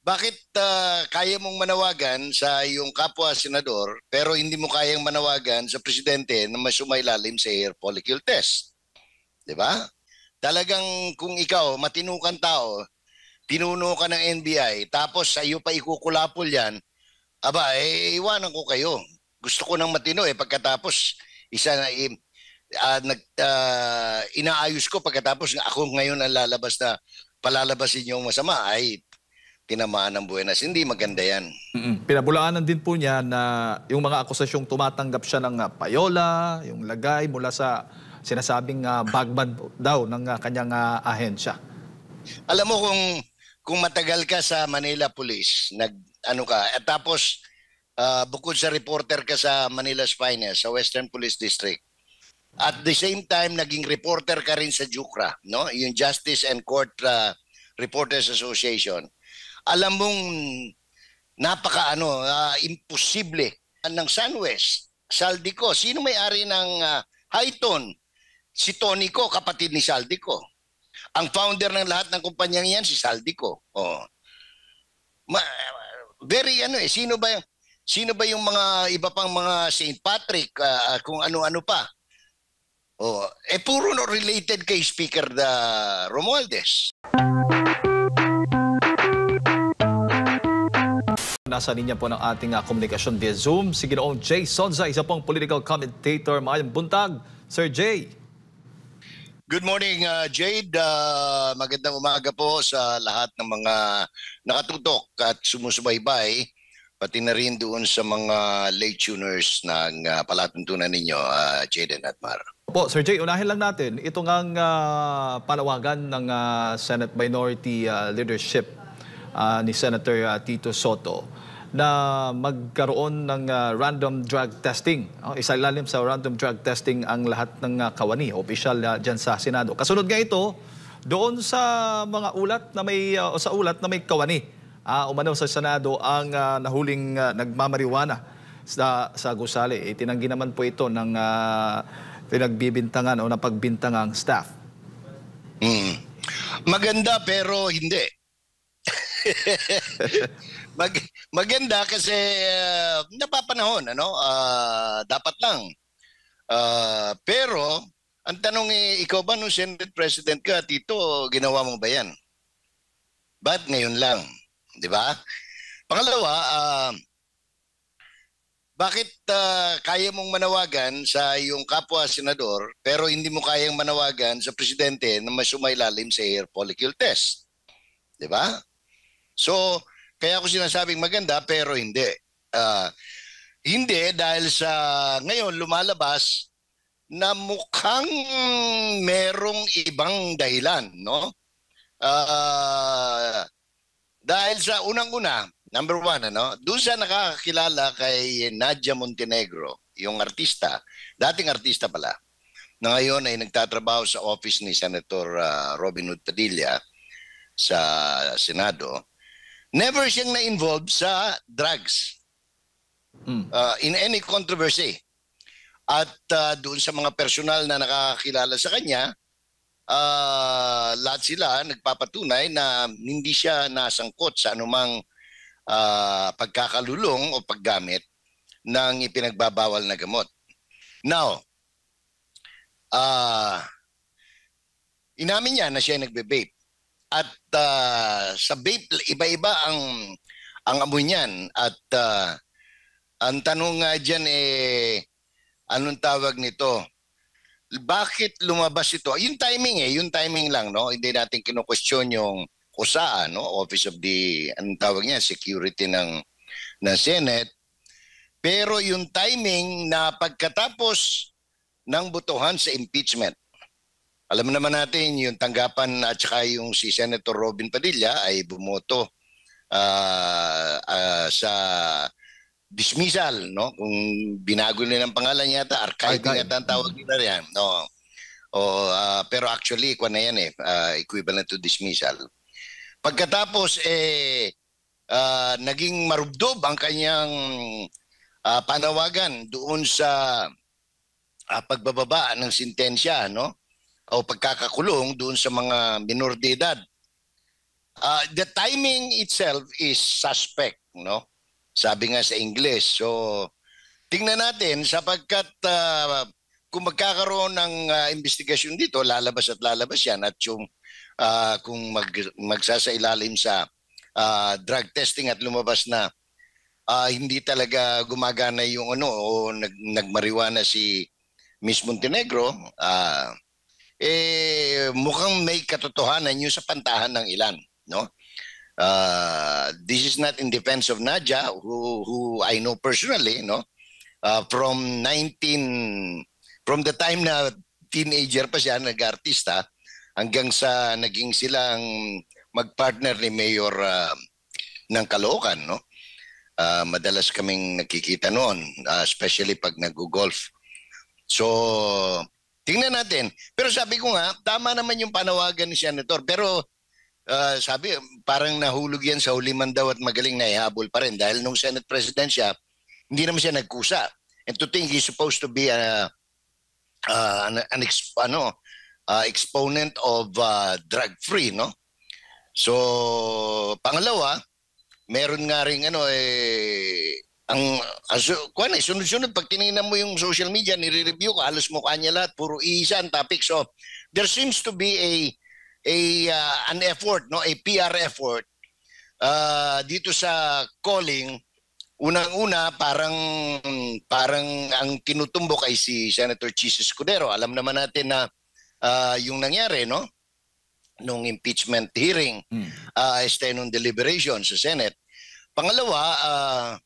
Bakit kaya mong manawagan sa iyong kapwa senador pero hindi mo kayang manawagan sa presidente na mas sumailalim sa air follicle test? 'Di ba? Talagang kung ikaw matinukan tao, pinuno ka ng NBI, tapos sa iyo pa ikukulapol 'yan, aba iwanan ko kayo. Gusto ko ng matino pagkatapos isa na inaayos ko pagkatapos ako ngayon ang lalabas na palalabasin yung masama ay tinamaan ng buenas. Hindi maganda yan. Pinabulaanan din po niya na yung mga akusasyong tumatanggap siya ng payola, yung lagay mula sa sinasabing bagbad daw ng kanyang ahensya. Alam mo kung matagal ka sa Manila Police, ano ka, at tapos bukod sa reporter ka sa Manila's Finest, sa Western Police District, at the same time naging reporter ka rin sa JUCRA, no? Yung Justice and Court Reporters Association. Alam mong imposible ng SunWest, Saldico. Sino may-ari ng Highton? Si Tonico, kapatid ni Saldico. Ang founder ng lahat ng kumpanyang yan, si Saldico. Oh. Sino ba yung mga iba pang mga St. Patrick, kung ano-ano pa? Oh, puro related kay Speaker Romualdez. Nasa linya po ng ating komunikasyon via Zoom si Ginoong Jay Sonza, isa pong political commentator. Maayong buntag, Sir Jay. Good morning, Jade. Magandang umaga po sa lahat ng mga nakatutok at sumusubaybay, pati na rin doon sa mga late tuners ng palatuntunan ninyo, Jade and Atmar. Po, Sir Jay, unahin lang natin itong ang panawagan ng Senate Minority Leadership ni Senator Tito Soto na magkaroon ng random drug testing. Isailalim sa random drug testing ang lahat ng kawani, opisyal dyan sa Senado. Kasunod nga ito, doon sa mga ulat na may kawani, umano sa Senado ang nahuling nagmamariwana sa gusali. Tinanggi naman po ito ng pinagbibintangan o napagbintangang staff. Maganda pero hindi. Maganda kasi napapanahon, dapat lang. Pero ang tanong ikaw ba nung Senate President ka, Tito, ginawa mo ba yan? Ba't ngayon lang? Di ba? Pangalawa, bakit kaya mong manawagan sa iyong kapwa senador pero hindi mo kayang manawagan sa presidente na mas sumailalim sa air follicle test? Di ba? So, kaya ako sinasabing maganda pero hindi. Hindi dahil sa ngayon lumalabas na mukhang merong ibang dahilan, no? Dahil sa unang-una, number one, doon sa nakakakilala kay Nadia Montenegro, yung artista, dating artista pala, na ngayon ay nagtatrabaho sa office ni Senator Robin Hood Padilla sa Senado. Never siyang na-involve sa drugs in any controversy. At doon sa mga personal na nakakakilala sa kanya, lahat sila nagpapatunay na hindi siya nasangkot sa anumang pagkakalulong o paggamit ng ipinagbabawal na gamot. Now, inamin niya na siya nagbe-vape. At sa vape, iba-iba ang amoy niyan. At ang tanong nga dyan anong tawag nito? Bakit lumabas ito? Yung timing lang, no? Hindi natin kino-question yung kusaan, no? Office of the, anong tawag niya? Security ng Senate. Pero yung timing na pagkatapos ng botohan sa impeachment, alam naman natin yung tanggapan at saka yung si Senator Robin Padilla ay bumoto sa dismissal, no? Kung binago nila ng pangalan yata, archiving at ang tawag nila yan. No. Pero actually, kung na yan equivalent to dismissal. Pagkatapos, naging marubdob ang kanyang panawagan doon sa pagbababa ng sentensya, no? O pagkakakulong doon sa mga minor de edad. The timing itself is suspect, no? Sabi nga sa English. So, tingnan natin sapagkat kung magkakaroon ng investigasyon dito, lalabas at lalabas yan at yung kung magsasailalim sa drug testing at lumabas na hindi talaga gumagana yung ano o nagmariwana si Miss Montenegro, mukhang may katotohanan yun sa pantahan ng ilan, no? This is not in defense of Nadia, who I know personally, no? From the time na teenager pa siya, nag-artista, hanggang sa naging silang magpartner ni Mayor ng Caloocan, no? Madalas kaming nakikita noon, especially pag nag-golf. So, tingnan natin. Pero sabi ko nga, tama naman yung panawagan ni Senator. Pero sabi, parang nahulog yan sa huliman daw at magaling na ihabol pa rin. Dahil nung Senate President siya, hindi naman siya nagkusa. And to think he's supposed to be an exponent of drug-free, no? So, pangalawa, meron nga rin sunod-sunod pag tinignan mo yung social media, nire-review ko, halos mukha niya lahat, puro iisa ang topic. So, there seems to be an effort, no, a PR effort dito sa calling. Unang-una, parang ang tinutumbok ay si Senator Chis Escudero. Alam naman natin na yung nangyari, no, nung impeachment hearing, nung deliberation sa Senate. Pangalawa,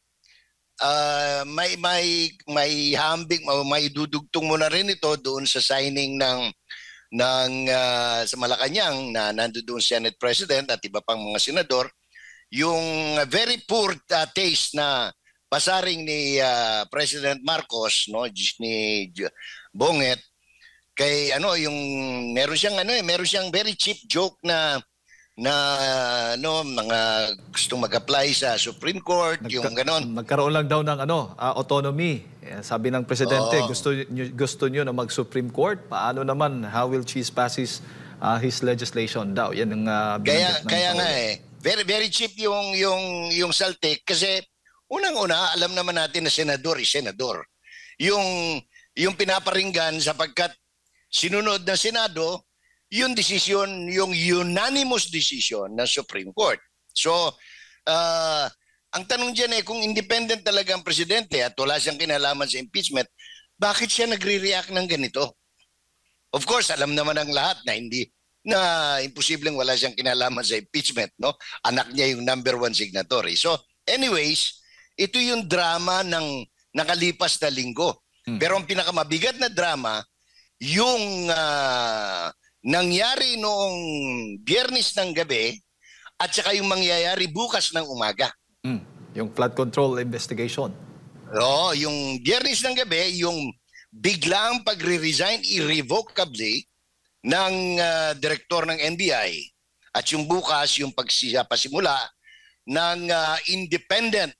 may hambing, may dudugtong mo na rin ito doon sa signing ng sa Malacanang na nandoon Senate President at iba pang mga senador, yung very poor taste na pasaring ni President Marcos, no, ni Bonget, kay yung meron siyang very cheap joke na mga gustong mag-apply sa Supreme Court, yung ganon. Nagkaroon lang daw ng autonomy. Sabi ng presidente, gusto niyo na mag-Supreme Court? Paano naman? How will Cheese pass his legislation daw? Yan ang kaya nga very very cheap yung saltik kasi unang-una alam naman natin na senador is senador. Yung pinaparinggan sapagkat sinunod ng Senado yung decision, yung unanimous decision ng Supreme Court. So, ang tanong dyan kung independent talaga ang presidente at wala siyang kinalaman sa impeachment, bakit siya nagre-react ng ganito? Of course, alam naman ng lahat na imposibleng wala siyang kinalaman sa impeachment, no? Anak niya yung #1 signatory. So, anyways, ito yung drama ng nakalipas na linggo. Pero ang pinakamabigat na drama, yung nangyari noong Biyernes ng gabi at saka yung mangyayari bukas ng umaga. Yung flood control investigation. Yung Biyernes ng gabi, yung biglang pagre-resign irrevocably ng direktor ng NBI at yung bukas yung pasimula ng independent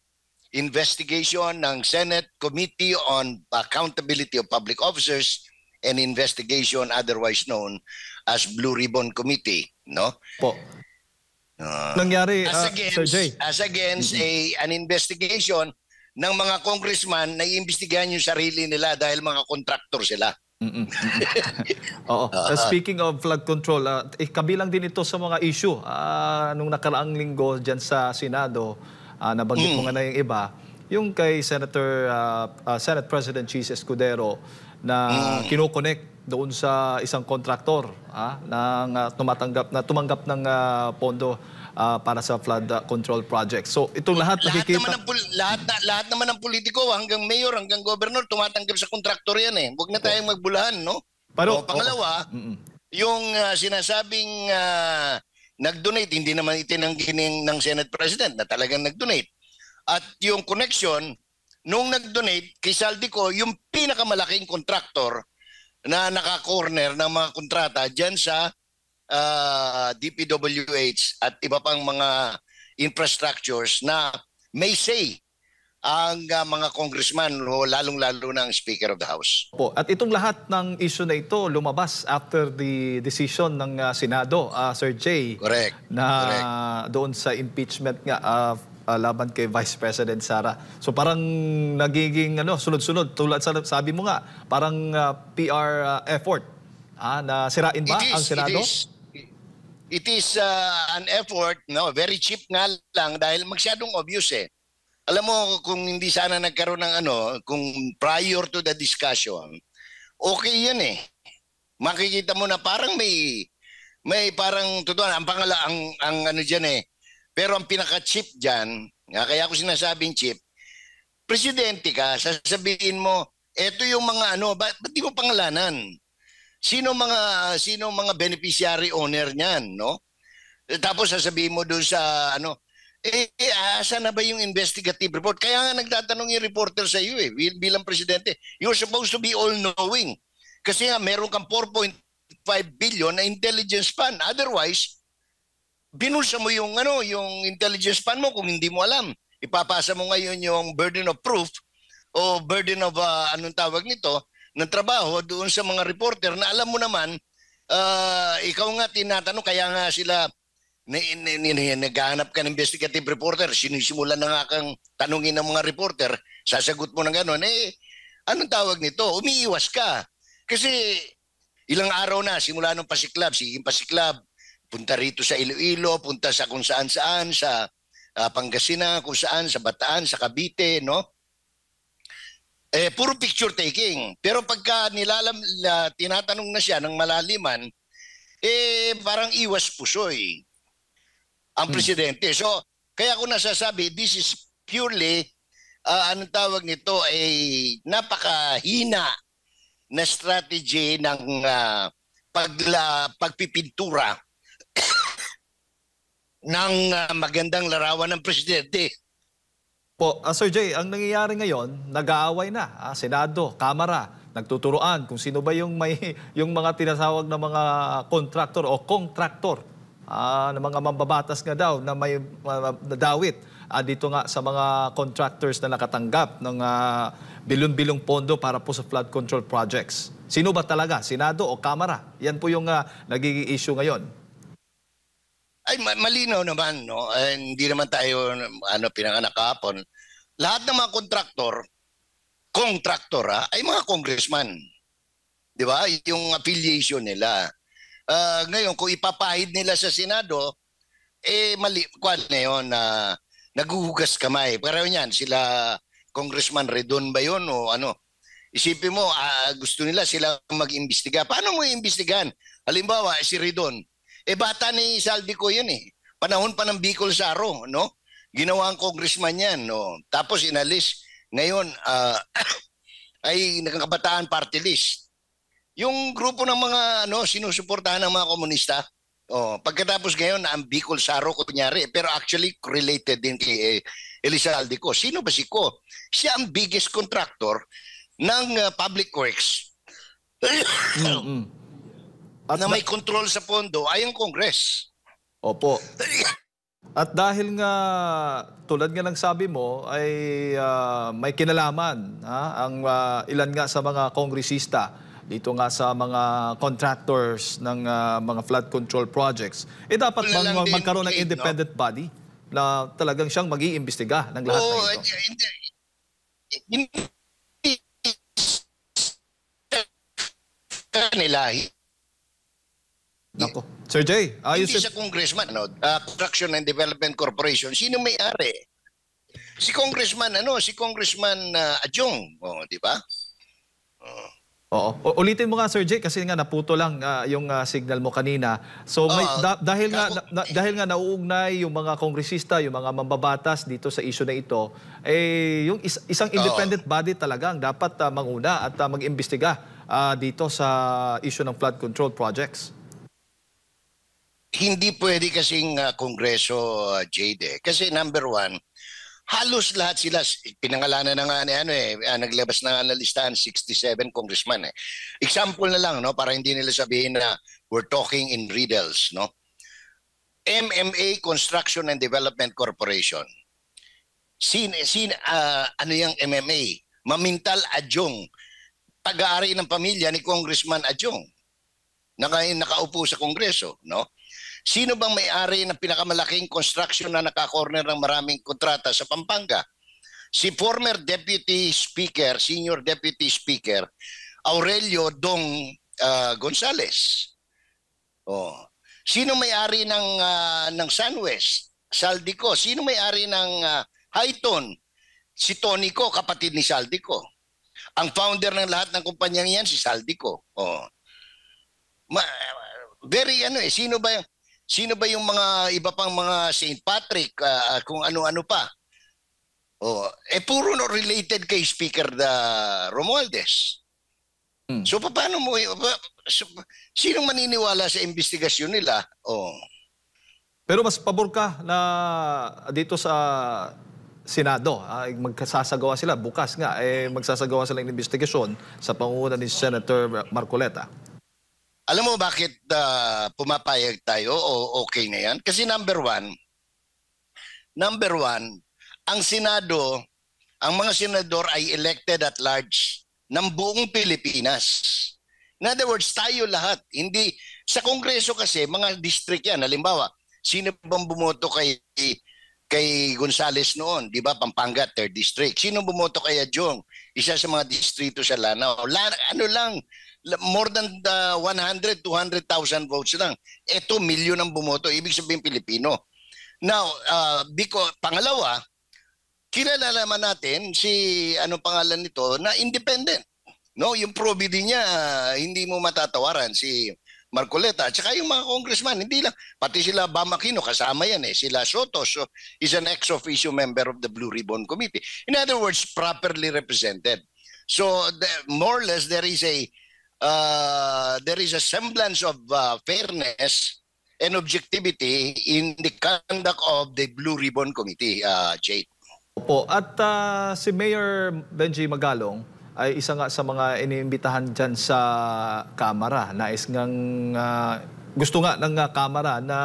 investigation ng Senate Committee on Accountability of Public Officers and Investigation, otherwise known as Blue Ribbon Committee, no? Po. Nangyari, Sir Jay. As against an investigation ng mga congressman na iimbestigahan yung sarili nila dahil mga contractor sila. Oo. Speaking of flood control, kabilang din ito sa mga issue. Nung nakaraang linggo dyan sa Senado, nabanggit mo nga na yung iba, yung kay Senate President Chis Escudero na kinokonek doon sa isang kontraktor na tumanggap ng pondo para sa flood control project. So itong lahat nakikita... Lahat naman ng politiko hanggang mayor, hanggang governor tumatanggap sa kontraktor yan Huwag na tayong magbulahan, no? Pero pangalawa, yung sinasabing nag-donate, hindi naman itinanggi ng Senate President na talagang nag-donate. At yung connection, nung nag-donate kay Saldico, yung pinakamalaking kontraktor na naka-corner ng mga kontrata dyan sa DPWH at iba pang mga infrastructures na may say ang mga congressman, lalong-lalo na ang Speaker of the House. Po. At itong lahat ng issue na ito lumabas after the decision ng Senado, Sir Jay, Correct. na Correct. doon sa impeachment nga laban kay Vice President Sara. So parang nagiging sunod-sunod, tulad sabi mo nga, parang PR effort na sirain ba ang Senado? It is an effort, no, very cheap nga lang dahil masyadong obvious eh. Alam mo, kung hindi sana nagkaroon ng kung prior to the discussion, okay yan eh. Makikita mo na parang may parang totoo ang ang diyan eh. Pero ang pinaka-cheap diyan, kaya ako sinasabing cheap, presidente ka, sasabihin mo, eto yung mga ba't di mo pangalanan? Sino mga beneficiary owner niyan, no? Tapos sasabihin mo doon sa asa na ba yung investigative report? Kaya nga nagtatanong yung reporter sa iyo eh, bilang presidente. You're supposed to be all-knowing. Kasi nga meron kang 4.5 billion na intelligence fund. Otherwise, binulsa mo yung intelligence fund mo kung hindi mo alam. Ipapasa mo ngayon yung burden of proof o burden of anong tawag nito ng trabaho doon sa mga reporter na alam mo naman ikaw nga tinatanong, kaya nga sila naghahanap ka ng investigative reporter, sinisimulan na nga kang tanungin ng mga reporter, sasagot mo ng gano'n, anong tawag nito? Umiiwas ka. Kasi ilang araw na, simula nung pasiklab, siging pasiklab, punta rito sa Iloilo, punta sa kung saan-saan, sa Pangasinan, kung saan, sa Bataan, sa Cavite, no? Puro picture taking. Pero pagka tinatanong na siya ng malaliman, parang iwas pusoy ang presidente. So, kaya ko nasasabi, this is purely, anong tawag nito, napakahina na strategy ng pagpipintura ng magandang larawan ng presidente. Po, Sir Jay, ang nangyayari ngayon, nag-aaway na, Senado, Kamara, nagtuturoan kung sino ba yung mga tinatawag na mga kontraktor o kontraktor na mga mambabatas nga daw na may nadawit dito nga sa mga contractors na nakatanggap ng bilyon-bilyong pondo para po sa flood control projects. Sino ba talaga? Senado o Kamara? Yan po yung nagiging issue ngayon. Ay, malinaw naman, no? Hindi naman tayo pinanganak kahapon. Lahat ng mga kontraktor ay mga congressman. Di ba? Yung affiliation nila. Ngayon, kung ipapahid nila sa Senado, kwan na yun, naghuhugas kamay. Pero yan, sila Congressman Redon ba yun o ano? Isipin mo, gusto nila sila mag-imbestiga. Paano mo iimbestigahan? Halimbawa, si Redon. Bata ni Saldico yun eh. Panahon pa ng Bicol Saro, no? Ginawa ang congressman yan, no? Tapos inalis. Ngayon, ay nagkakabataan party list. Yung grupo ng mga sinusuportahan ng mga komunista, pagkatapos ngayon ang Bicol Saro kunyari, pero actually related din kay Elizalde Ko. Sino ba si Ko? Siya ang biggest contractor ng public works. At na may control sa pondo ay ang Congress. Opo. At dahil nga, tulad nga ng sabi mo, ay may kinalaman ang ilan nga sa mga kongresista dito nga sa mga contractors ng mga flood control projects, dapat magkaroon ng independent body na talagang siyang mag-iimbestiga ng lahat na ito. Kanila. Nako. Sir Jay, hindi siya congressman, Construction and Development Corporation. Sino may-ari? Si Congressman, si Congressman Adjong, di ba? Oo. Ulitin mo nga, Sir Jay, kasi nga naputo lang yung signal mo kanina. So dahil nga nauugnay yung mga kongresista, yung mga mambabatas dito sa issue na ito, yung isang independent body talagang dapat manguna at mag-imbestiga dito sa issue ng flood control projects. Hindi pwede kasing Kongreso, Jade. Kasi number one, halos lahat sila, pinangalanan na nga naglabas na nga na listahan 67 congressman. Example na lang, para hindi nila sabihin na we're talking in riddles. MMA Construction and Development Corporation. ano yung MMA? Mamintal Adjong, pag-aari ng pamilya ni Congressman Adjong, nakaupo sa Kongreso, no? Sino bang may-ari ng pinakamalaking construction na nakakorner ng maraming kontrata sa Pampanga? Si former Deputy Speaker, Senior Deputy Speaker, Aurelio Dong Gonzales. Oh. Sino may-ari ng SunWest? Saldico. Sino may-ari ng Highton? Si Tonico, kapatid ni Saldico. Ang founder ng lahat ng kumpanyang yan, si Saldico. Oh. Very sino ba yung mga iba pang mga St. Patrick, kung ano-ano pa? Oh, puro no related kay Speaker Romualdez. So paano mo sino maniniwala sa investigasyon nila? Oh. Pero mas pabor ka na dito sa Senado, magsasagawa sila bukas nga magsasagawa sila ng investigasyon sa pangunguna ni Senator Marcoleta. Alam mo bakit pumapayag tayo o okay na yan? Kasi number one, ang Senado, ang mga senador ay elected at large ng buong Pilipinas. In other words, tayo lahat. Hindi, sa Kongreso kasi, mga district yan. Halimbawa, sino bang bumoto kay Gonzales noon? Di ba? Pampanga, 3rd District. Sino bumoto kay Adjong? Isa sa mga distrito sa Lanao. Ano lang, more than 100, 200,000 votes lang. Ito, milyon ang bumoto. Ibig sabihin Pilipino. Now, pangalawa, kilala naman natin si, pangalan nito, na independent. No, yung probity niya, hindi mo matatawaran si Marcoleta. At saka yung mga congressman, hindi lang. Pati sila Bam Aquino, kasama yan Sila Soto, so is an ex-officio member of the Blue Ribbon Committee. In other words, properly represented. So, more or less, there is a semblance of fairness and objectivity in the conduct of the Blue Ribbon Committee, Jade. Opo. At si Mayor Benji Magalong ay isa nga sa mga iniimbitahan dyan sa Kamara. Gusto nga ng Kamara na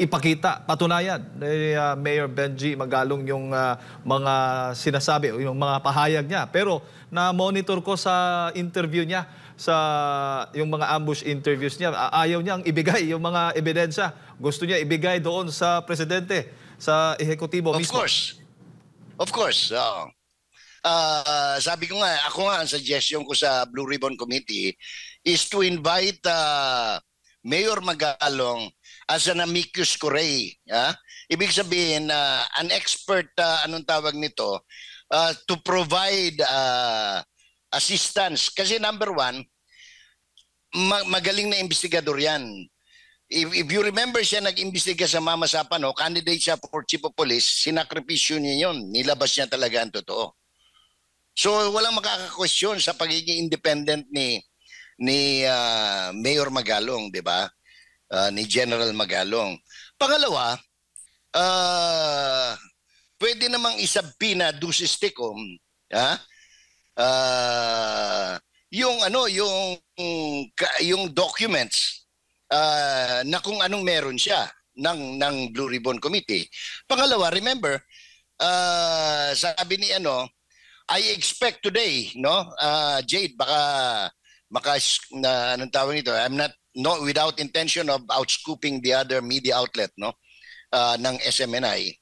ipakita, patunayan ni Mayor Benji Magalong yung mga sinasabi o yung mga pahayag niya. Pero na-monitor ko sa interview niya, yung mga ambush interviews niya, ayaw niyang ibigay yung mga ebidensya. Gusto niya ibigay doon sa presidente, sa ehekutibo mismo. Of course. Sabi ko nga, ako nga ang suggestion ko sa Blue Ribbon Committee is to invite Mayor Magalong as an amicus curiae. Ibig sabihin, an expert, anong tawag nito, to provide assistance. Kasi number one, magaling na investigador yan. If you remember siya nag-imbestiga sa Mama Sapano, candidate siya for Chief of Police, sinakripisyo niya yun. Nilabas niya talaga ang totoo. So walang makaka-question sa pagiging independent ni Mayor Magalong, di ba? Ni General Magalong. Pangalawa, pwede namang isabpina ducis tecum, yung documents na kung anong meron siya ng Blue Ribbon Committee. Pangalawa, remember, sabi ni I expect today, Jade, baka anong tawag nito, I'm not without intention of outscooping the other media outlet, ng SMNI.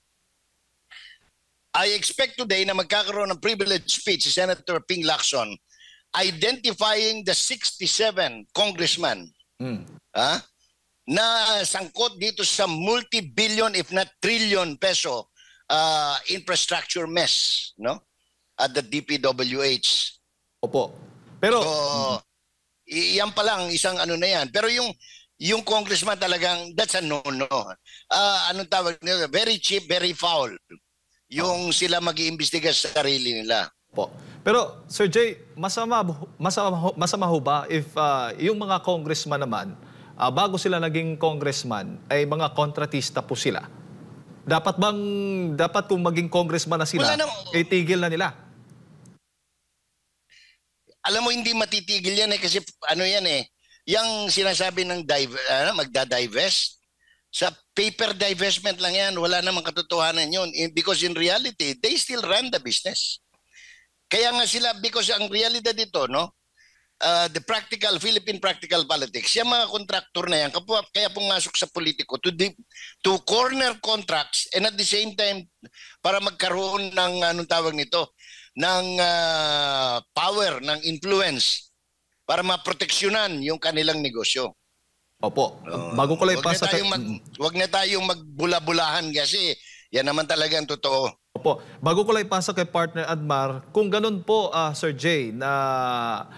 I expect today na magkakaroon ng privileged speech si Senator Ping Lacson identifying the 67 congressman na sangkot dito sa multi-billion if not trillion peso infrastructure mess, at the DPWH. Opo. Pero yan pa lang isang na yan. Pero yung congressman talagang that's a no-no. Anong tawag nito? Very cheap, very foul. Yung sila mag-iimbestiga sa sarili nila. Po. Pero Sir Jay, masama ho ba if yung mga congressman naman, bago sila naging congressman, ay mga kontratista po sila? Dapat kung maging congressman na sila, itigil na nila? Alam mo, hindi matitigil yan kasi yan yung sinasabi ng magda-divest, Sa paper divestment lang yan, wala namang katotohanan yun. Because in reality, they still run the business. Kaya nga sila, because ang realidad dito, no? The Philippine practical politics, yung mga kontraktor na yan, kaya pumasok sa politiko to corner contracts and at the same time, para magkaroon ng, anong tawag nito, ng power, ng influence, para maproteksyonan yung kanilang negosyo. Opo. Bago ko lang ipasa wag na tayong magbula-bulahan kasi yan naman talaga ang totoo. Opo. Bago ko lang ipasa kay partner Admar, kung ganun po, Sir Jay, na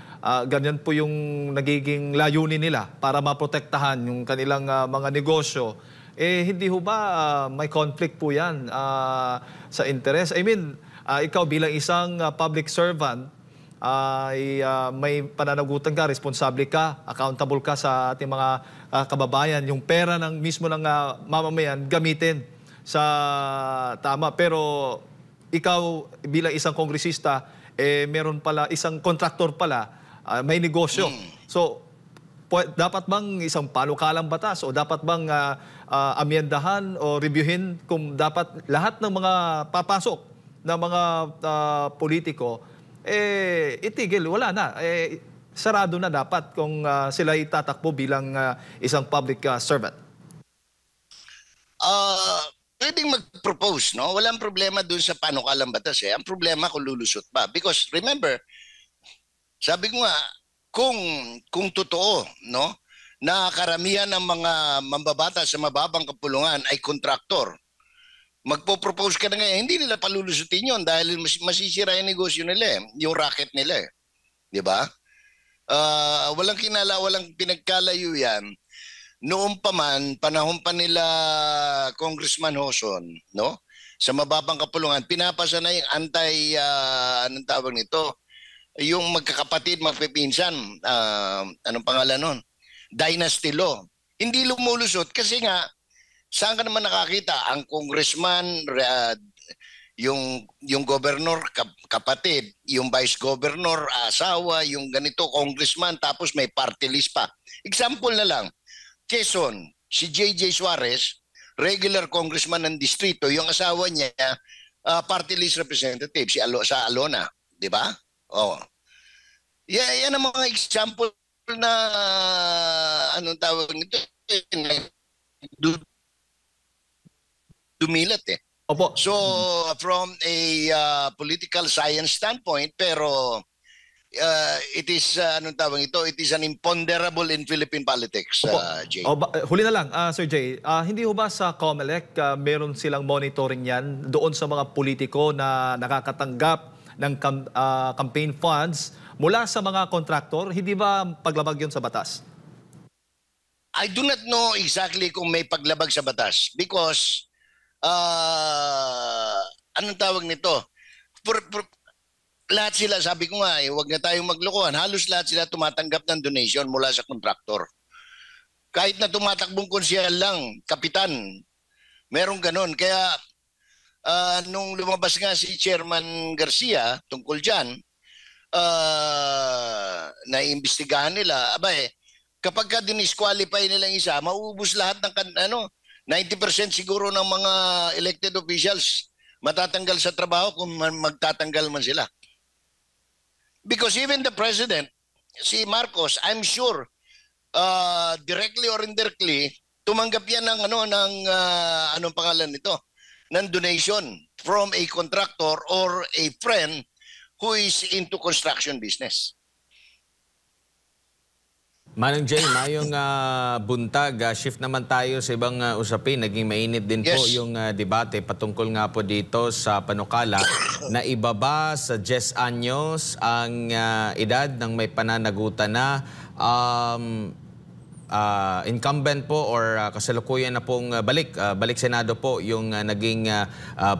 ganyan po yung nagiging layunin nila para maprotektahan yung kanilang mga negosyo, hindi ho ba may conflict po yan sa interest? I mean, ikaw bilang isang public servant, may pananagutan ka, responsable ka, accountable ka sa ating mga kababayan. Yung pera ng mismo ng mamamayan gamitin sa tama. Pero ikaw bilang isang kongresista, meron pala isang kontraktor pala, may negosyo. So, dapat bang isang panukalang batas o dapat bang amyendahan o reviewin kung dapat lahat ng mga papasok na mga politiko itigil, wala na. Sarado na dapat kung sila itatakbo bilang isang public servant. Pwedeng mag-propose, no? Walang problema dun sa panukalang batas. Ang problema kung lulusot ba. Because remember, sabi ko nga, kung totoo, no, na karamihan ng mga mambabata sa mababang kapulungan ay kontraktor, magpo-propose ka na ngayon, hindi nila palulusutin yun dahil masisira yung negosyo nila, yung racket nila. Di ba? Walang pinagkalayo yan. Noon pa man, panahon pa nila Congressman Hoson, no? Sa mababang kapulungan, pinapasa na yung anong tawag nito? Yung magkakapatid, magpipinsan, anong pangalan nun? Dynasty law. Hindi lumulusot kasi nga, saan ka naman nakakita? Ang congressman, yung governor, kapatid, yung vice governor, asawa, yung ganito, congressman, tapos may party list pa. Example na lang, Quezon, si J.J. Suarez, regular congressman ng distrito, yung asawa niya, party list representative, sa Alona. Di ba? Oh. Yan ang mga example na, anong tawag nito, dumilat Opo. So from a political science standpoint, pero it is anong tawag ito? It is an imponderable in Philippine politics, Jay. Huli na lang, Sir Jay. Hindi ho ba sa COMELEC meron silang monitoring yan doon sa mga politiko na nakakatanggap ng campaign funds mula sa mga kontraktor? Hindi ba paglabag yun sa batas? I do not know exactly kung may paglabag sa batas because anong tawag nito? Lahat sila, sabi ko nga, huwag na tayong maglokohan. Halos lahat sila tumatanggap ng donation mula sa kontraktor. Kahit na tumatakbong konsyel lang, kapitan, merong ganun. Kaya nung lumabas nga si Chairman Garcia tungkol dyan, naiimbestigahan nila, kapag ka dinisqualify nilang isa, mauubos lahat ng 90% siguro ng mga elected officials matatanggal sa trabaho kung magtatanggal man sila. Because even the president, si Marcos, I'm sure, directly or indirectly, tumanggap yan ng anong pangalan nito, ng donation from a contractor or a friend who is into construction business. Manong Jay, mayong buntag, shift naman tayo sa ibang usapin. Naging mainit din po yung debate patungkol nga po dito sa panukala na ibaba sa 10 anyos ang edad ng may pananagutan na incumbent po or kasalukuyan na pong balik Senado po yung naging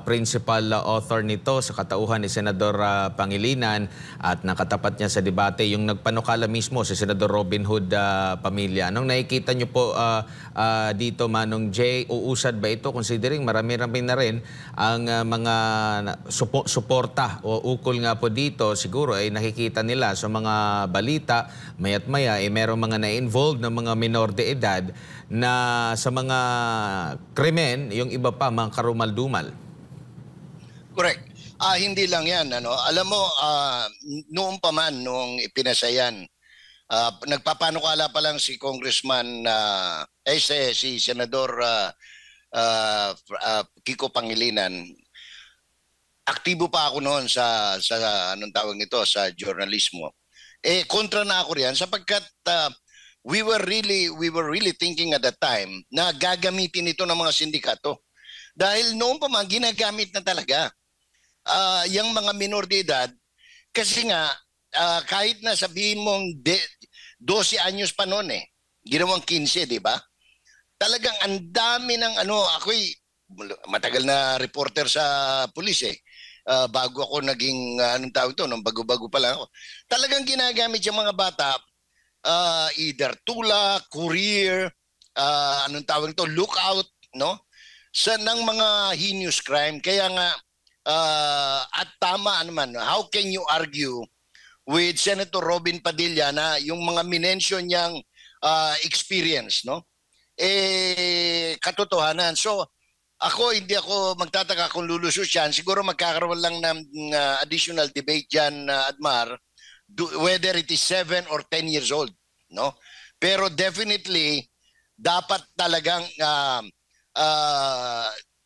principal author nito sa katauhan ni Senador Pangilinan at nakatapat niya sa debate yung nagpanukala mismo si Senador Robin Hood Pamilya. Anong nakikita niyo po dito, Manong Jay? Uusad ba ito considering marami-rami na rin ang mga suporta o ukol nga po dito? Siguro ay nakikita nila sa mga balita maya't maya merong mga na-involved na mga mga minor de edad na sa mga krimen, yung iba pa, mga karumal-dumal. Correct. Hindi lang yan. Ano? Alam mo, noong pa man, noong ipinasayan, nagpapanukala pa lang si Congressman, si Senador Kiko Pangilinan. Aktibo pa ako noon sa anong tawag nito, sa journalismo. Kontra na ako riyan sapagkat we were really thinking at that time na gagamitin ito ng mga sindikato. Dahil noon pa man ginagamit na talaga yung mga minor de edad kasi nga kahit na sabihin mong 12 anyos pa noon ginawang 15, di ba? Talagang ang dami ng ako'y matagal na reporter sa pulis bago ako naging anong tawag ito, nung bago-bago pa lang ako. Talagang ginagamit yung mga bata either tula, courier, anong tawag ito, lookout, no? Ng mga heinous crime. Kaya nga at tama naman, how can you argue with Senator Robin Padilla na yung mga minention niyang experience, no? Katotohanan. So, hindi ako magtataka kung lulusot yan. Siguro magkakaroon lang ng additional debate dyan, Admar, whether it is 7 or 10 years old, no? Pero definitely, dapat talagang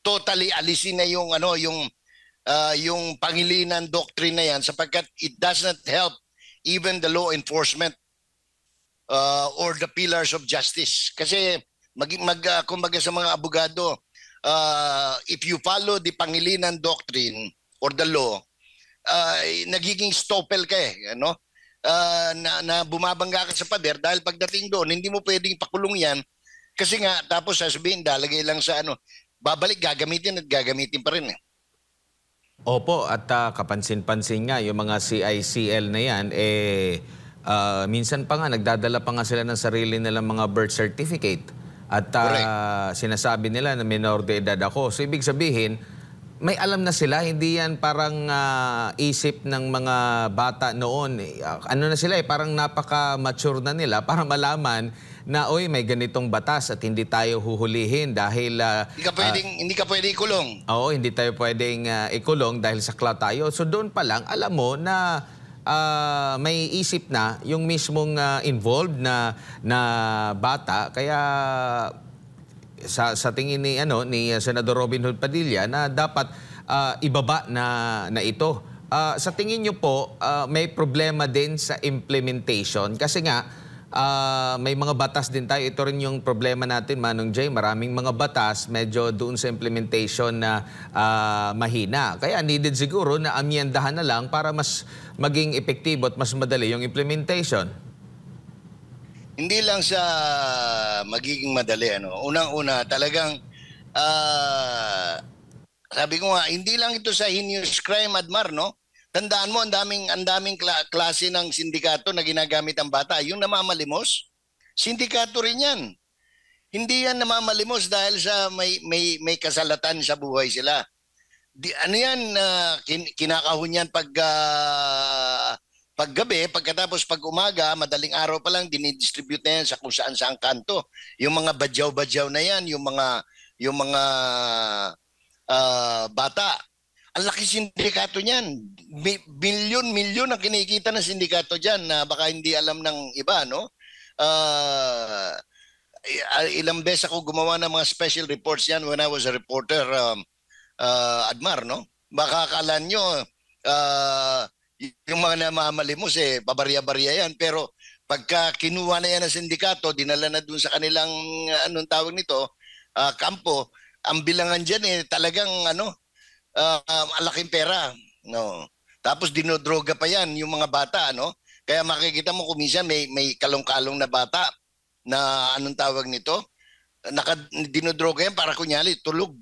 totally alisin na yung Pangilinan doctrine na yan sapagkat it does not help even the law enforcement or the pillars of justice. Kasi kumbaga sa mga abogado, if you follow the Pangilinan doctrine or the law, nagiging stoppel ka ano? Na bumabangga ka sa pader dahil pagdating doon, hindi mo pwedeng pakulong yan kasi nga tapos sasabihin, dalagay lang sa babalik, gagamitin at gagamitin pa rin Opo, at kapansin-pansin nga yung mga CICL na yan, minsan pa nga, nagdadala pa nga sila ng sarili nilang mga birth certificate. At sinasabi nila na minor de edad ako. So ibig sabihin, may alam na sila, hindi yan parang isip ng mga bata noon. Ano na sila parang napaka-mature na nila para malaman na may ganitong batas at hindi tayo huhulihin dahil hindi ka pwedeng ikulong. Oo, hindi tayo pwedeng ikulong dahil sakla tayo. So doon pa lang alam mo na may isip na yung mismong involved na bata, kaya sa tingin ni Senador Robin Hood Padilla na dapat ibaba na ito. Sa tingin niyo po may problema din sa implementation kasi nga may mga batas din tayo. Ito rin yung problema natin, Manong Jay. Maraming mga batas, medyo doon sa implementation na mahina. Kaya needed siguro na amyendahan na lang para mas maging epektibo at mas madali yung implementation. Hindi lang sa magiging madali. Unang-una, talagang sabi ko nga, hindi lang ito sa heinous crime, Admar, no? Tandaan mo, ang daming klase ng sindikato na ginagamit ang bata. Yung namamalimos, sindikato rin yan. Hindi yan namamalimos dahil sa may kasalatan sa buhay sila. Kinakahon yan paggabi, pagkatapos pag umaga, madaling araw pa lang, dinidistribute na yan sa kung saan kanto. Yung mga badyaw-badyaw na yan, yung mga bata. Ang laki sindikato niyan. Milyon ang kinikita ng sindikato diyan na baka hindi alam ng iba, no? Ilang beses ako gumawa ng mga special reports yan when I was a reporter, Admar, no? Baka akala nyo, yung mga namamalimos, pabarya-barya yan. Pero pagka kinuha na yan ng sindikato, dinala na dun sa kanilang, anong tawag nito, kampo, ang bilangan dyan talagang, alaking pera, no. Tapos dinodroga pa yan yung mga bata, no. Kaya makikita mo kung minsan may kalong-kalong na bata na anong tawag nito, dinodroga yan para kunyari tulog.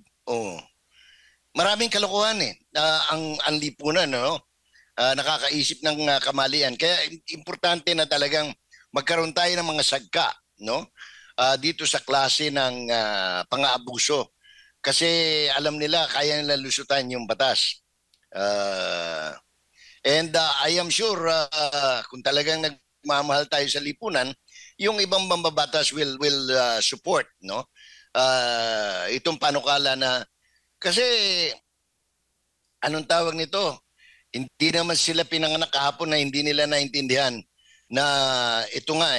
Maraming kalokohan ang lipunan, no. Nakakaisip ng kamalian. Kaya importante na talagang magkaroon tayo ng mga sagka, no. Dito sa klase ng pang-aabuso. Kasi alam nila, kaya nila lusutan yung batas. And I am sure kung talagang nagmamahal tayo sa lipunan, yung ibang mambabatas will support, no? Itong panukala na kasi anong tawag nito? Hindi naman sila pinanganak kahapon na hindi nila naintindihan na ito nga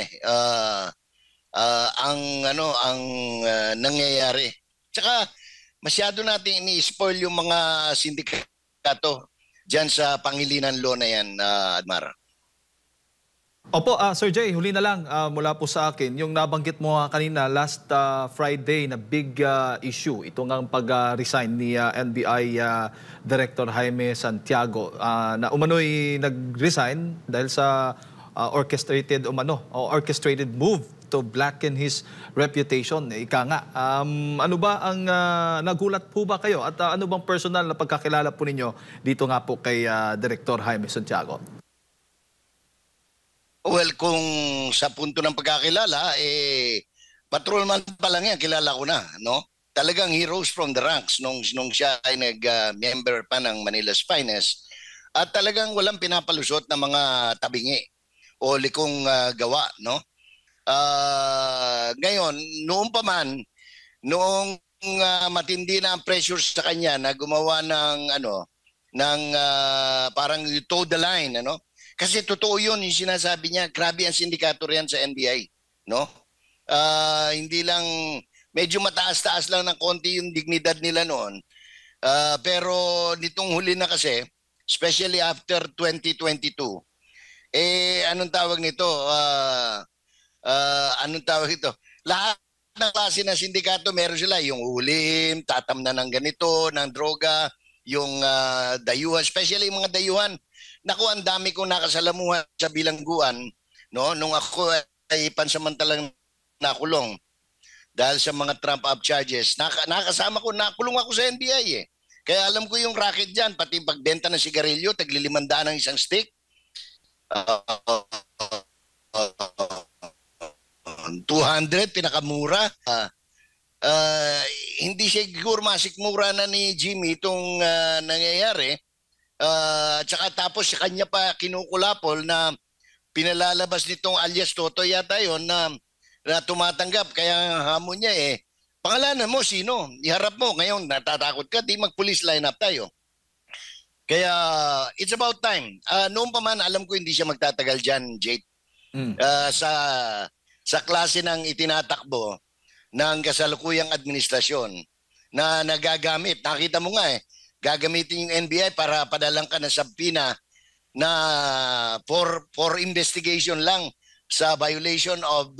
ang nangyayari. Tsaka masyado nating ini-spoil yung mga sindikato diyan sa Pangilinan Law na yan, Admar. Opo, Sir Jay, huli na lang mula po sa akin. Yung nabanggit mo kanina, last Friday na big issue, ito nga ang pag-resign ni NBI Director Jaime Santiago na umano'y nag-resign dahil sa orchestrated move to blacken his reputation. Ika nga, ano ba ang nagulat po ba kayo at ano bang personal na pagkakilala po ninyo dito nga po kay Director Jaime Santiago? Well, kung sa punto ng pagkakilala, patrolman pa lang yan, kilala ko na, no? Talagang he rose from the ranks nung siya ay nag-member pa ng Manila's Finest at talagang walang pinapalusot na mga tabingi o likong gawa, no? Ngayon, noong matindi na ang pressure sa kanya na gumawa ng parang you toe the line, ano? Kasi totoo yun yung sinasabi niya, grabe ang sindikato riyan sa NBI, no? Hindi lang, medyo mataas-taas lang ng konti yung dignidad nila noon. Pero nitong huli na kasi, especially after 2022, anong tawag nito? Lahat ng klase ng sindikato, meron sila. Yung ulim, tatamnan ng ganito, ng droga, yung dayuhan, especially yung mga dayuhan. Naku, ang dami kong nakasalamuhan sa bilangguan, no? Nung ako ay pansamantalang nakulong dahil sa mga trump-up charges. Nakasama ko, nakulong ako sa NBI eh. Kaya alam ko yung racket dyan, pati pagbenta ng sigarilyo, tagli-500 ng isang stick. 200, pinakamura. Hindi siguro masikmura na ni Jimmy itong nangyayari. Tsaka tapos sa kanya pa kinukulapol na pinalalabas nitong alias Toto yata yon na tumatanggap. Kaya hamon niya pangalanan mo sino? Iharap mo. Ngayon natatakot ka, di mag-police line up tayo. Kaya it's about time. Noon pa man alam ko hindi siya magtatagal dyan, Jake. Sa klase ng itinatakbo ng kasalukuyang administrasyon na nagagamit. Nakita mo nga gagamitin yung NBI para padalang ka ng sabpina na for investigation lang sa violation of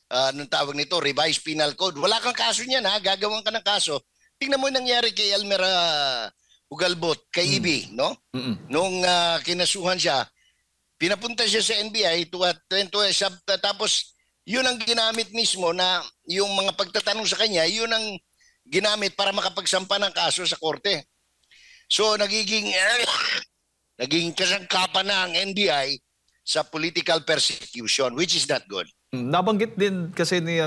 anong tawag nito, revised penal code. Wala kang kaso niyan gagawan ka ng kaso. Tingnan mo yung nangyari kay Almera Ugalbot, kay Ibi, no? Nung kinasuhan siya, pinapunta siya sa NBI tapos yun ang ginamit mismo na yung mga pagtatanong sa kanya, yun ang ginamit para makapagsampa ng kaso sa korte. So naging kasangkapan na ang NBI sa political persecution, which is not good. Nabanggit din kasi ni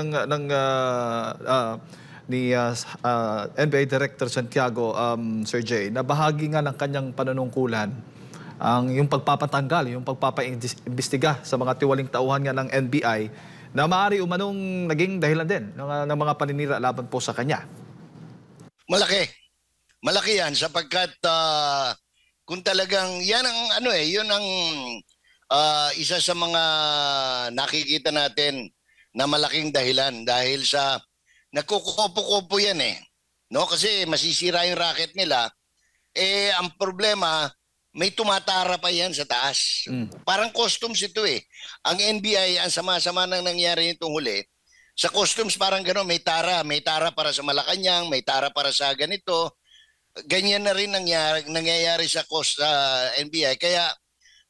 NBI Director Santiago, Sir Jay, na bahagi nga ng kanyang panunungkulan yung pagpapatanggal, yung pagpapaimbestiga sa mga tiwaling tauhan nga ng NBI na maaari umanong naging dahilan din ng mga paninira laban po sa kanya. Malaki yan sapagkat kung talagang yan ang yun ang isa sa mga nakikita natin na malaking dahilan dahil sa nagkukupo-kupo yan no? Kasi masisira yung racket nila. Ang problema, may tumatara pa yan sa taas. Parang customs ito Ang NBI, ang sama-sama nang nangyari nitong huli, sa customs parang gano'n, may tara para sa Malacanang, may tara para sa ganito. Ganyan na rin nangyayari sa NBI. Kaya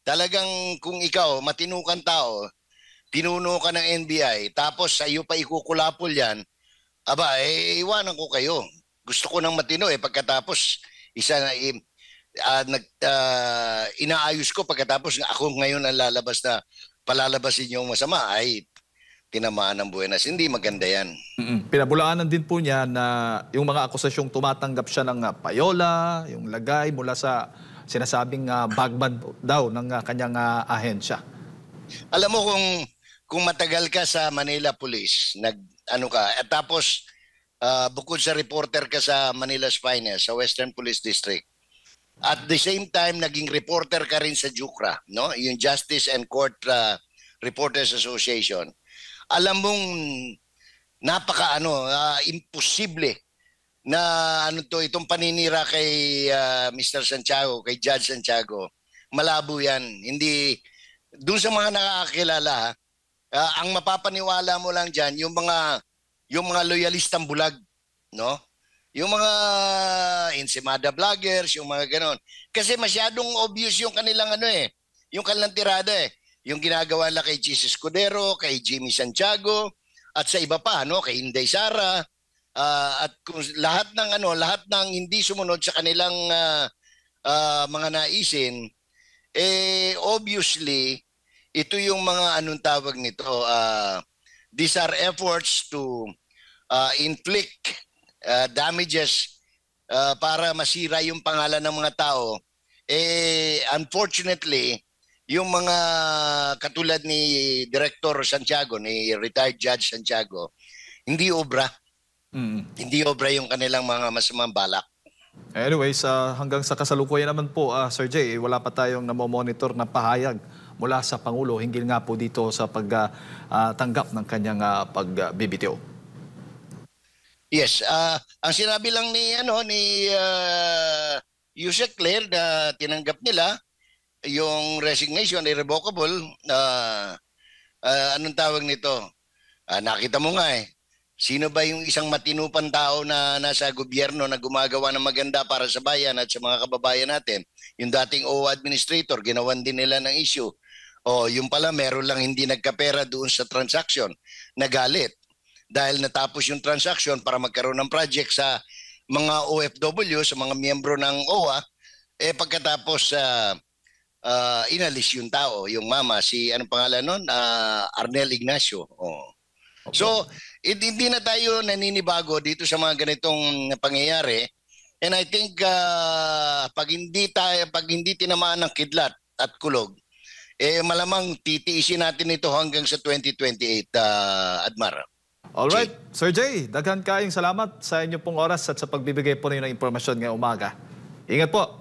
talagang kung ikaw, matinukan tao, tinuno ka ng NBI, tapos sa iyo pa ikukulapol yan, iwanan ko kayo. Gusto ko ng matino pagkatapos inaayos ko pagkatapos ako ngayon ang palalabasin yung masama ay tinamaan ng buenas. Hindi maganda yan. Pinabulaanan din po niya na yung mga akusasyong tumatanggap siya ng payola, yung lagay mula sa sinasabing bagband daw ng kanyang ahensya. Alam mo kung matagal ka sa Manila Police, ano ka, at tapos bukod sa reporter ka sa Manila's Finest, sa Western Police District, at the same time, naging reporter ka rin sa JUCRA, no? Yung Justice and Court Reporters Association. Alam mong imposible na itong paninira kay Mr. Santiago, kay Judge Santiago. Malabo yan. Hindi, doon sa mga nakakakilala, ang mapapaniwala mo lang dyan, yung mga loyalistang bulag, no? Yung mga Ensimada vloggers, yung mga ganon. Kasi masyadong obvious yung kanilang yung kanilang tirada Yung ginagawa nila kay Chis Escudero, kay Jimmy Santiago, at sa iba pa, kay Inday Sara, at kung lahat ng hindi sumunod sa kanilang mga naisin, obviously, ito yung mga tawag nito, these are efforts to inflict damages para masira yung pangalan ng mga tao. Unfortunately, yung mga katulad ni Director Santiago, ni retired Judge Santiago, hindi obra. Hindi obra yung kanilang mga masamang balak. Anyways, hanggang sa kasalukuyan naman po, Sir Jay, wala pa tayong namomonitor na pahayag mula sa Pangulo hinggil nga po dito sa pagtanggap ng kanyang pagbibitiw. Yes, ang sinabi lang ni Yusek Claire na tinanggap nila yung resignation irrevocable, anong tawag nito? Nakita mo nga sino ba yung isang matinupang tao na nasa gobyerno na gumagawa ng maganda para sa bayan at sa mga kababayan natin? Yung dating OWA administrator, ginawan din nila ng issue. Yung pala meron lang hindi nagkapera doon sa transaction, nagalit. Dahil natapos yung transaction para magkaroon ng project sa mga OFW, sa mga miyembro ng OWA, pagkatapos inalis yung tao, yung mama, si anong pangalan nun? Arnel Ignacio. Okay. So, hindi na tayo naninibago dito sa mga ganitong pangyayari. And I think pag hindi tinamaan ng kidlat at kulog, malamang titiisin natin ito hanggang sa 2028, Admar. Alright, Sir Jay, daghan kaayong salamat sa inyo pong oras at sa pagbibigay po ninyo ng impormasyon ngayong umaga. Ingat po.